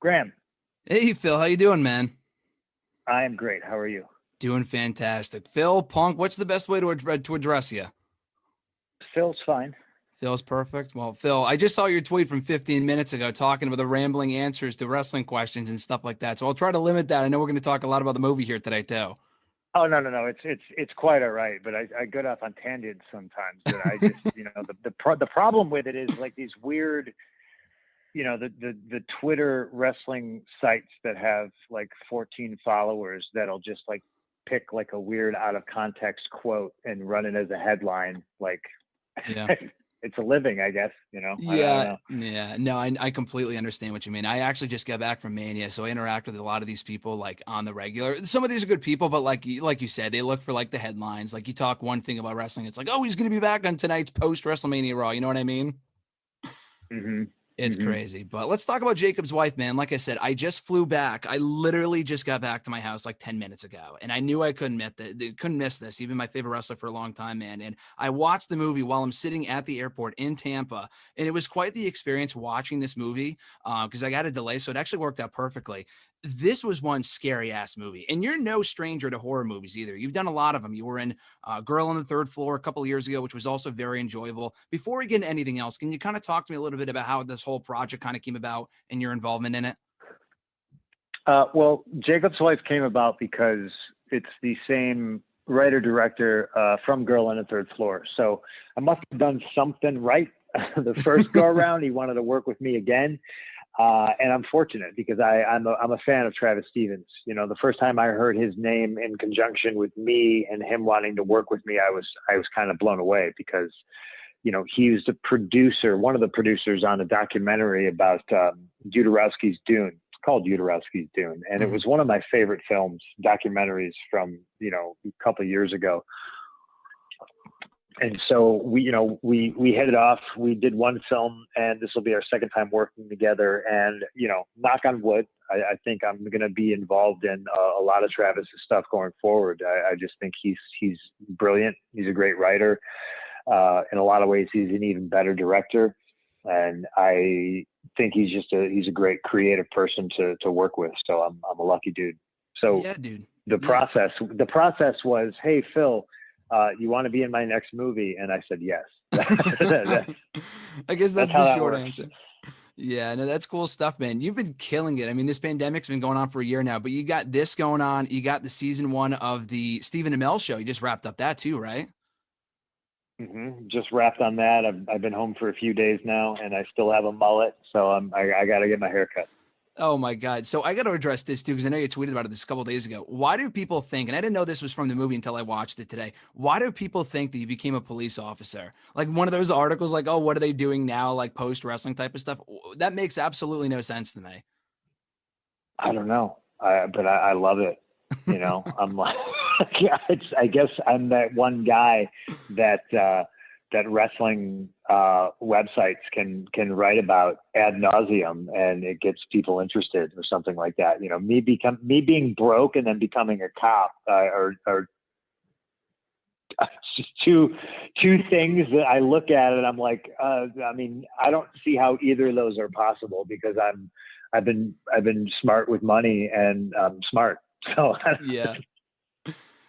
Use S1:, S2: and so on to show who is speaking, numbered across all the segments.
S1: Graham,
S2: Hey Phil, how you doing, man?
S1: I am great. How are you?
S2: Doing fantastic. Phil, Punk, what's the best way to address you?
S1: Phil's fine.
S2: Phil's perfect. Well, Phil, I just saw your tweet from 15 minutes ago talking about the rambling answers to wrestling questions and stuff like that. So I'll try to limit that. I know we're going to talk a lot about the movie here today too.
S1: Oh no. It's quite all right, but I get off on tangents sometimes. That I just the problem with it is like these weird, the Twitter wrestling sites that have like 14 followers that'll just like pick like a weird out of context quote and run it as a headline. Like
S2: Yeah.
S1: it's a living, I guess. I don't
S2: Yeah,
S1: know.
S2: yeah. No, I completely understand what you mean. I actually just got back from Mania, so I interact with a lot of these people like on the regular. Some of these are good people, but like you said, they look for like the headlines. Like you talk one thing about wrestling, it's like, oh, he's gonna be back on tonight's post WrestleMania Raw. You know what I mean?
S1: Hmm.
S2: It's
S1: Hmm.
S2: crazy. But let's talk about Jacob's wife, man. Like I said, I just flew back. I literally just got back to my house like 10 minutes ago. And I knew I couldn't miss this. Even my favorite wrestler for a long time, man. And I watched the movie while I'm sitting at the airport in Tampa. And it was quite the experience watching this movie because I got a delay. So it actually worked out perfectly. This was one scary ass movie. And you're no stranger to horror movies either. You've done a lot of them. You were in Girl on the Third Floor a couple of years ago, which was also very enjoyable. Before we get into anything else, can you kind of talk to me a little bit about how this whole project kind of came about and your involvement in it?
S1: Well, Jacob's Wife came about because it's the same writer director from Girl on the Third Floor. So I must have done something right the first go around. He wanted to work with me again. And I'm fortunate because I'm a fan of Travis Stevens. The first time I heard his name in conjunction with me and him wanting to work with me, I was kind of blown away because, he was the producer, one of the producers on a documentary about Jodorowsky's Dune. It's called Jodorowsky's Dune. And it was one of my favorite documentaries from, a couple of years ago. And so we hit it off. We did one film, and this will be our second time working together. And knock on wood, I think I'm going to be involved in a lot of Travis's stuff going forward. I just think he's brilliant. He's a great writer. In a lot of ways, he's an even better director, and I think he's a great creative person to work with. So I'm a lucky dude. So
S2: Yeah, dude.
S1: The process was, hey Phil, you want to be in my next movie? And I said yes.
S2: I guess that's
S1: how
S2: the
S1: that
S2: short
S1: works.
S2: answer. Yeah, no, that's cool stuff, man. You've been killing it. I mean, this pandemic's been going on for a year now, but you got this going on. You got the season 1 of the Stephen Amell show. You just wrapped up that too, right?
S1: Just wrapped on that. I've been home for a few days now, and I still have a mullet, so I got to get my hair cut.
S2: Oh my God. So I got to address this too, because I know you tweeted about it this a couple of days ago. Why do people think, and I didn't know this was from the movie until I watched it today. Why do people think that you became a police officer? Like one of those articles like, oh, what are they doing now? Like post wrestling type of stuff. That makes absolutely no sense to me.
S1: I don't know, but I love it. I'm like, I guess I'm that one guy that wrestling websites can write about ad nauseum, and it gets people interested or something like that. Me being broke and then becoming a cop are just two things that I look at and I'm like, I don't see how either of those are possible because I've been smart with money and I'm smart. So
S2: Yeah.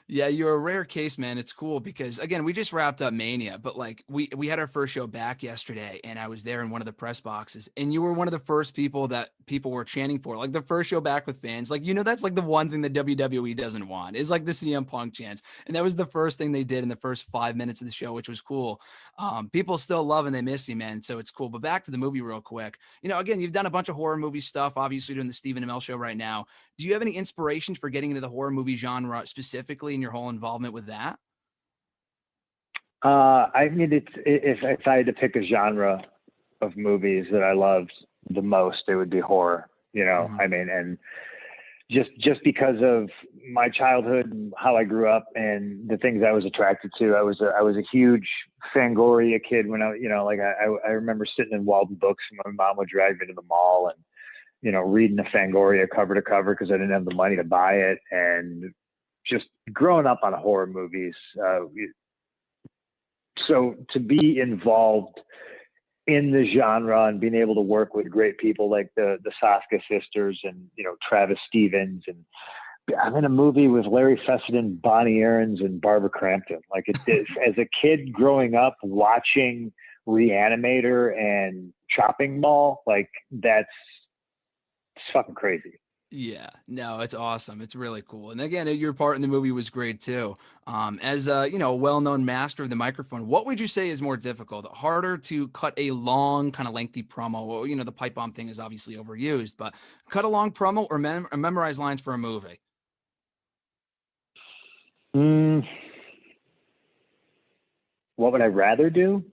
S2: Yeah, you're a rare case, man. It's cool because again, we just wrapped up Mania, but like we had our first show back yesterday and I was there in one of the press boxes and you were one of the first people that people were chanting for. Like the first show back with fans. Like, that's like the one thing that WWE doesn't want is like the CM Punk chants. And that was the first thing they did in the first 5 minutes of the show, which was cool. People still love and they miss you, man. So it's cool. But back to the movie real quick. Again, you've done a bunch of horror movie stuff, obviously doing the Stephen Amell show right now. Do you have any inspirations for getting into the horror movie genre specifically in your whole involvement with that?
S1: if I had to pick a genre of movies that I loved the most, it would be horror.
S2: Mhm.
S1: And just because of my childhood and how I grew up and the things I was attracted to, I was a huge Fangoria kid when I remember sitting in Walden Books and my mom would drag me to the mall and reading the Fangoria cover to cover because I didn't have the money to buy it, and just growing up on horror movies. So to be involved in the genre and being able to work with great people like the Saska sisters and, you know, Travis Stevens. And I'm in a movie with Larry Fessenden, Bonnie Aarons, and Barbara Crampton. Like, as a kid growing up watching Reanimator and Chopping Mall, like, it's fucking crazy.
S2: Yeah, no, it's awesome. It's really cool. And again, your part in the movie was great too. As a, you know, a well-known master of the microphone, what would you say is more difficult? Harder to cut a long, kind of lengthy promo? Well, you know, the pipe bomb thing is obviously overused, but cut a long promo or memorize lines for a movie?
S1: What would I rather do?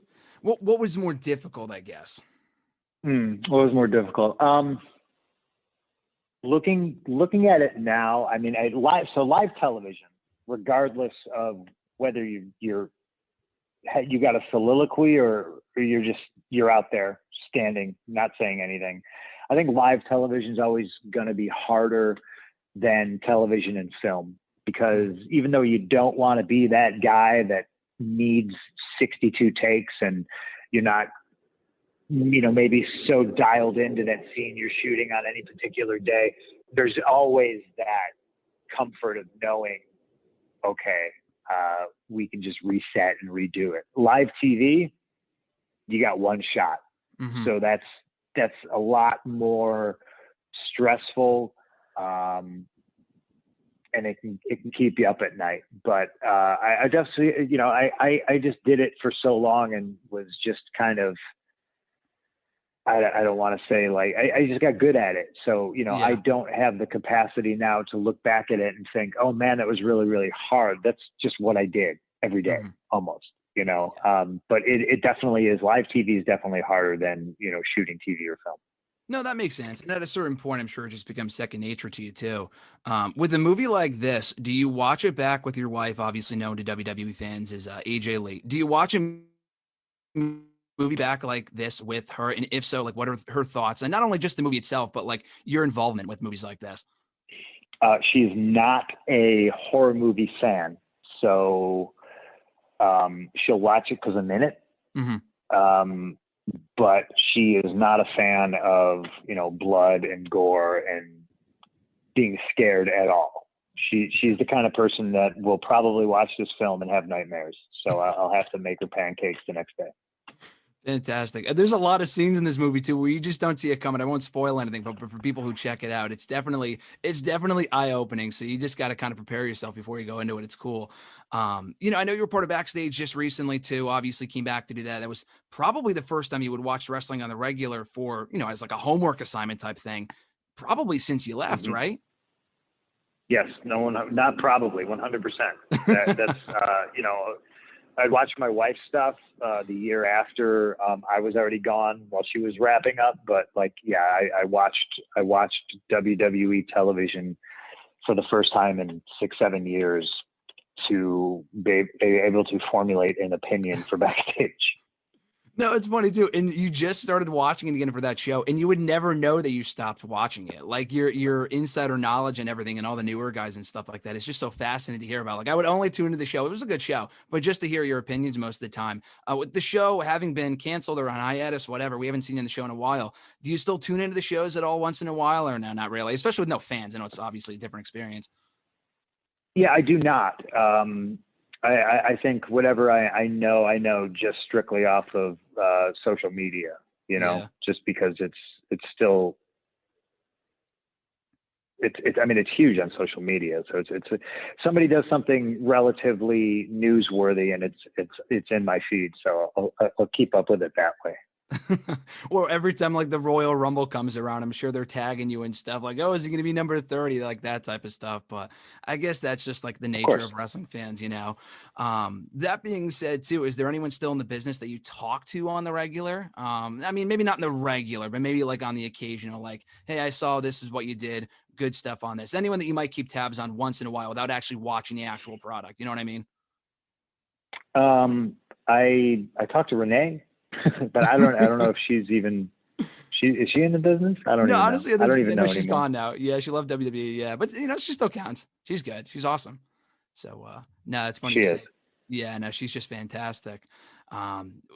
S2: What was more difficult, I guess?
S1: What was more difficult? Looking at it now, I mean, live television, regardless of whether you got a soliloquy or you're out there standing, not saying anything. I think live television is always going to be harder than television and film, because even though you don't want to be that guy that needs 62 takes and you're not, you know, maybe so dialed into that scene you're shooting on any particular day, there's always that comfort of knowing, okay, we can just reset and redo it. Live TV, you got one shot. Mm-hmm. So that's a lot more stressful. And it can keep you up at night. But I just, you know, I just did it for so long and was just kind of, I don't want to say, like, I just got good at it. So, you know, yeah. I don't have the capacity now to look back at it and think, oh man, that was really, really hard. That's just what I did every day, almost, you know? But it definitely is. Live TV is definitely harder than, you know, shooting TV or film.
S2: No, that makes sense. And at a certain point, I'm sure it just becomes second nature to you too. With a movie like this, do you watch it back with your wife, obviously known to WWE fans as AJ Lee? Do you watch a movie back like this with her? And if so, like, what are her thoughts? And not only just the movie itself, but like your involvement with movies like this.
S1: She's not a horror movie fan. So she'll watch it because I'm in it. Mm-hmm. But she is not a fan of, you know, blood and gore and being scared at all. She's the kind of person that will probably watch this film and have nightmares. So I'll have to make her pancakes the next day.
S2: Fantastic. There's a lot of scenes in this movie too where you just don't see it coming. I won't spoil anything, but for people who check it out, it's definitely eye-opening. So you just got to kind of prepare yourself before you go into it. It's cool. You know, I know you reported backstage just recently too. Obviously came back to do that. That was probably the first time you would watch wrestling on the regular for, you know, as like a homework assignment type thing, probably since you left, mm-hmm. right?
S1: Yes. No, not probably 100%. That's you know, I'd watched my wife's stuff the year after I was already gone while she was wrapping up. But like, yeah, I watched WWE television for the first time in 6-7 years to be able to formulate an opinion for backstage.
S2: No, it's funny too. And you just started watching it again for that show, and you would never know that you stopped watching it. Like your insider knowledge and everything and all the newer guys and stuff like that. It's just so fascinating to hear about. Like, I would only tune into the show. It was a good show, but just to hear your opinions most of the time. With the show having been canceled or on hiatus, whatever, we haven't seen you in the show in a while. Do you still tune into the shows at all once in a while, or no, not really? Especially with no fans. I know it's obviously a different experience.
S1: Yeah, I do not. I think whatever I know just strictly off of social media, you know, yeah. Just because it's still, I mean, it's huge on social media. So it's somebody does something relatively newsworthy and it's in my feed. So I'll keep up with it that way.
S2: Or every time like the Royal Rumble comes around, I'm sure they're tagging you and stuff like, oh, is he going to be number 30? Like that type of stuff. But I guess that's just like the nature of wrestling fans, you know. That being said too, is there anyone still in the business that you talk to on the regular? I mean, maybe not in the regular, but maybe like on the occasional, like, hey, I saw this is what you did. Good stuff on this. Anyone that you might keep tabs on once in a while without actually watching the actual product. You know what I mean?
S1: I talked to Renee. But I don't know if she's even is she in the business? I don't know.
S2: Honestly, I don't even know she's gone now. Yeah, she left WWE. Yeah, but you know, she still counts. She's good. She's awesome. So no, it's funny.
S1: She is.
S2: Yeah, no, she's just fantastic.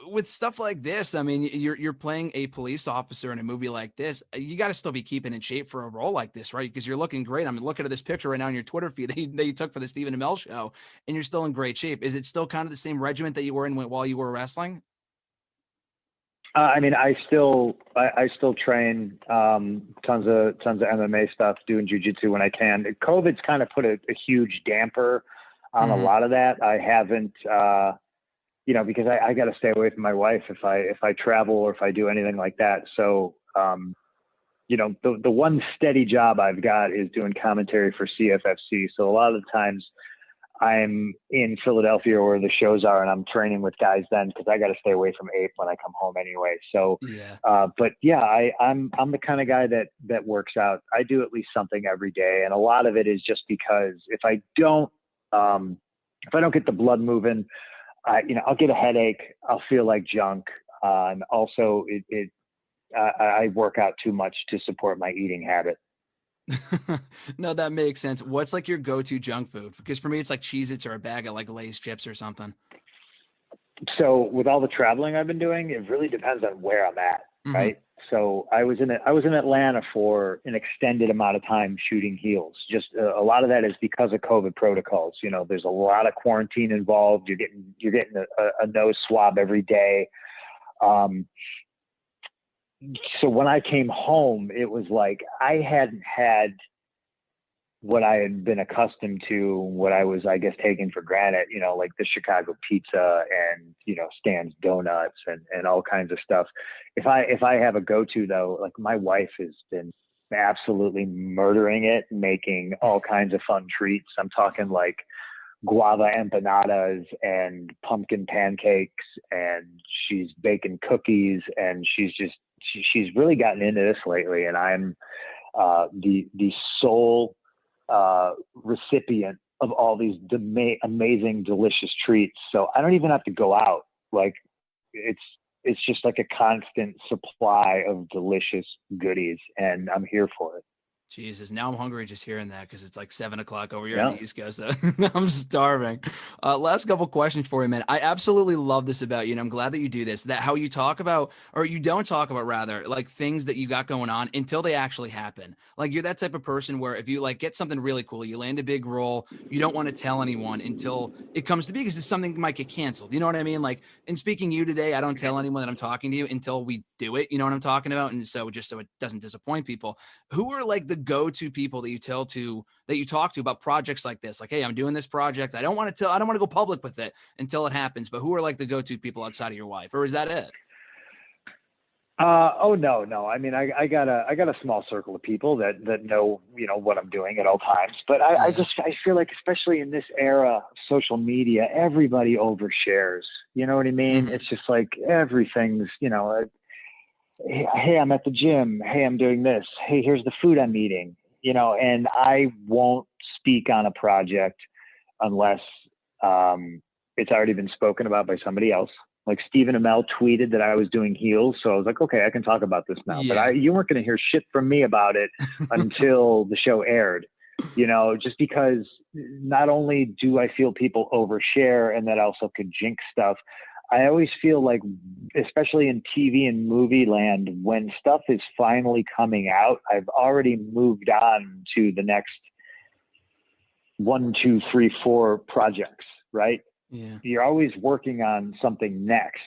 S2: With stuff like this, I mean, you're playing a police officer in a movie like this. You got to still be keeping in shape for a role like this, right? Because you're looking great. I'm looking at this picture right now on your Twitter feed that you took for the Stephen Amell show, and you're still in great shape. Is it still kind of the same regiment that you were in while you were wrestling?
S1: I mean, I still train tons of MMA stuff, doing jujitsu when I can. COVID's kind of put a huge damper on a lot of that. I haven't, because I got to stay away from my wife if I travel or if I do anything like that. So, the one steady job I've got is doing commentary for CFFC. So a lot of the times I'm in Philadelphia where the shows are, and I'm training with guys then because I got to stay away from Ape when I come home anyway. So,
S2: yeah.
S1: But yeah, I'm the kind of guy that works out. I do at least something every day, and a lot of it is just because if I don't get the blood moving, I'll get a headache. I'll feel like junk. And also, I work out too much to support my eating habit.
S2: No, that makes sense. What's like your go-to junk food? Because for me, it's like Cheez-Its or a bag of like Lay's chips or something.
S1: So with all the traveling I've been doing, it really depends on where I'm at, right? So I was in Atlanta for an extended amount of time shooting heels. Just a lot of that is because of COVID protocols. There's a lot of quarantine involved. You're getting a nose swab every day. So when I came home, it was like I hadn't had what I had been accustomed to, what I was, I guess, taking for granted, like the Chicago pizza and, Stan's donuts and all kinds of stuff. If I have a go-to though, like my wife has been absolutely murdering it, making all kinds of fun treats. I'm talking like guava empanadas and pumpkin pancakes, and she's baking cookies, and she's really gotten into this lately. And I'm the sole recipient of all these amazing, delicious treats. So I don't even have to go out. Like it's just like a constant supply of delicious goodies, and I'm here for it.
S2: Jesus, now I'm hungry just hearing that because it's like 7:00 over here on the East Coast. So I'm starving. Last couple questions for you, man. I absolutely love this about you, and I'm glad that you do this. That how you talk about, or you don't talk about, rather, like things that you got going on until they actually happen. Like you're that type of person where if you like get something really cool, you land a big role, you don't want to tell anyone until it comes to be because it's something that might get canceled. You know what I mean? Like in speaking to you today, I don't tell anyone that I'm talking to you until we do it. You know what I'm talking about? And so just so it doesn't disappoint people. Who are like the go-to people that you talk to about projects like this? Like, hey, I'm doing this project. I don't want to go public with it until it happens, but who are like the go-to people outside of your wife, or is that it?
S1: Oh, no. I mean, I got a small circle of people that know, what I'm doing at all times, but I feel like, especially in this era of social media, everybody overshares, you know what I mean? It's just like everything's, hey, I'm at the gym. Hey, I'm doing this. Hey, here's the food I'm eating, and I won't speak on a project unless it's already been spoken about by somebody else. Like Stephen Amell tweeted that I was doing heels. So I was like, okay, I can talk about this now, but you weren't going to hear shit from me about it until the show aired, just because not only do I feel people overshare and that also could jinx stuff, I always feel like, especially in TV and movie land, when stuff is finally coming out, I've already moved on to the next 1, 2, 3, 4 projects, right?
S2: Yeah.
S1: You're always working on something next.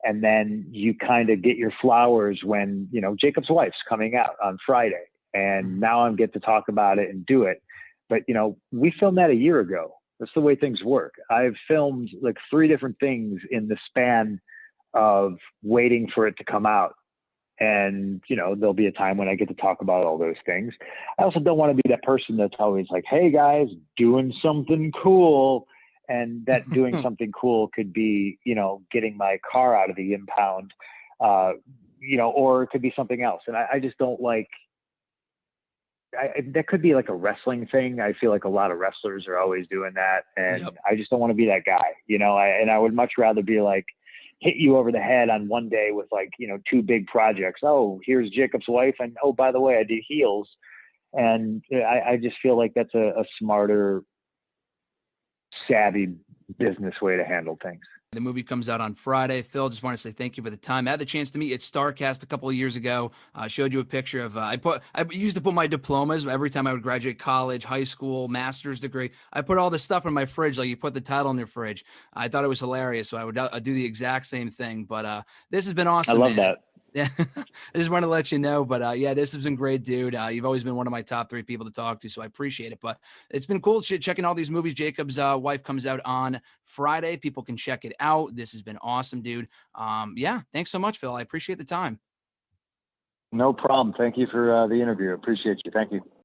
S1: And then you kind of get your flowers when, Jacob's Wife's coming out on Friday. And now I get to talk about it and do it. But, we filmed that a year ago. That's the way things work. I've filmed like 3 different things in the span of waiting for it to come out. And, there'll be a time when I get to talk about all those things. I also don't want to be that person that's always like, hey guys, doing something cool. And that doing something cool could be, getting my car out of the impound, or it could be something else. And I just don't like, that could be like a wrestling thing. I feel like a lot of wrestlers are always doing that. And I just don't want to be that guy, and I would much rather be like, hit you over the head on one day with like, 2 big projects. Oh, here's Jacob's Wife. And oh, by the way, I did heels. And I just feel like that's a smarter, savvy business way to handle things.
S2: The movie comes out on Friday. Phil, just want to say thank you for the time. I had the chance to meet you at StarCast a couple of years ago. Showed you a picture of, I used to put my diplomas every time I would graduate college, high school, master's degree. I put all this stuff in my fridge, like you put the title in your fridge. I thought it was hilarious. So I would do the exact same thing. But this has been awesome,
S1: I love
S2: man.
S1: that.
S2: Yeah, I just want to let you know, but yeah, this has been great, dude. You've always been one of my top 3 people to talk to, so I appreciate it. But it's been cool checking all these movies. Jacob's wife comes out on Friday. People can check it out. This has been awesome, dude. Yeah, thanks so much, Phil. I appreciate the time.
S1: No problem. Thank you for the interview. Appreciate you. Thank you.